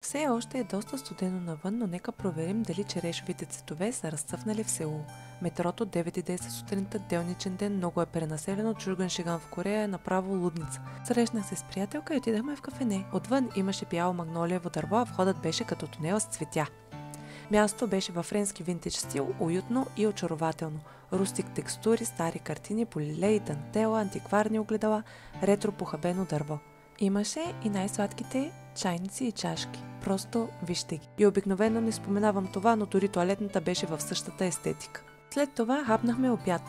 Все още е доста студено навън, но нека проверим дали черешовите цветове са разцъфнали в Сеул. Метрото 9:10 сутринта, делничен ден, много е пренаселено, Чурган Шиган в Корея е направо лудница. Срещнах се с приятелка и отидахме в кафене. Отвън имаше бяло магнолиево дърво, а входът беше като тунел с цветя. Мястото беше във френски винтидж стил, уютно и очарователно. Рустик текстури, стари картини, полилеи, дантела, антикварни огледала, ретро похабено дърво. Имаше и най-сладките чайници и чашки. Просто вижте ги. И обикновено не споменавам това, но дори тоалетната беше в същата естетика. След това хапнахме обяд.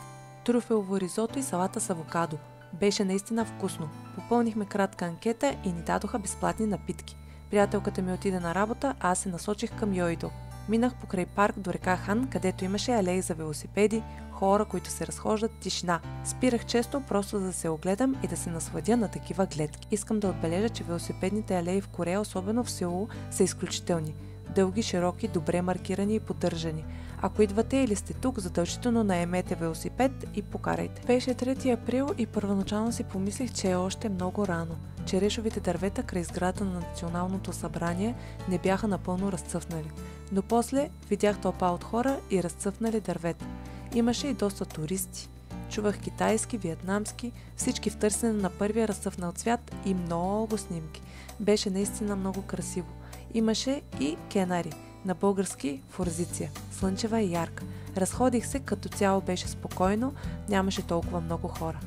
Трюфелово ризото и салата с авокадо. Беше наистина вкусно. Попълнихме кратка анкета и ни дадоха безплатни напитки. Приятелката ми отиде на работа, а аз се насочих към Йойдо. Минах покрай парк до река Хан, където имаше алеи за велосипеди, хора, които се разхождат, тишина. Спирах често просто за да се огледам и да се насладя на такива гледки. Искам да отбележа, че велосипедните алеи в Корея, особено в Сеул, са изключителни. Дълги, широки, добре маркирани и поддържани. Ако идвате или сте тук, задължително наемете велосипед и покарайте. Беше 3 април и първоначално си помислих, че е още много рано. Черешовите дървета край сградата на Националното събрание не бяха напълно разцъфнали. Но после видях тълпа от хора и разцъфнали дървета. Имаше и доста туристи. Чувах китайски, виетнамски, всички в търсене на първия разцъфнал цвят и много снимки. Беше наистина много красиво. Имаше и кенари, на български форзиция, слънчева и ярка. Разходих се, като цяло беше спокойно, нямаше толкова много хора.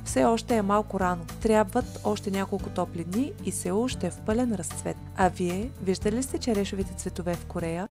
Все още е малко рано, трябват още няколко топли дни и Сеул ще е в пълен разцвет. А вие, виждали ли сте черешовите цветове в Корея?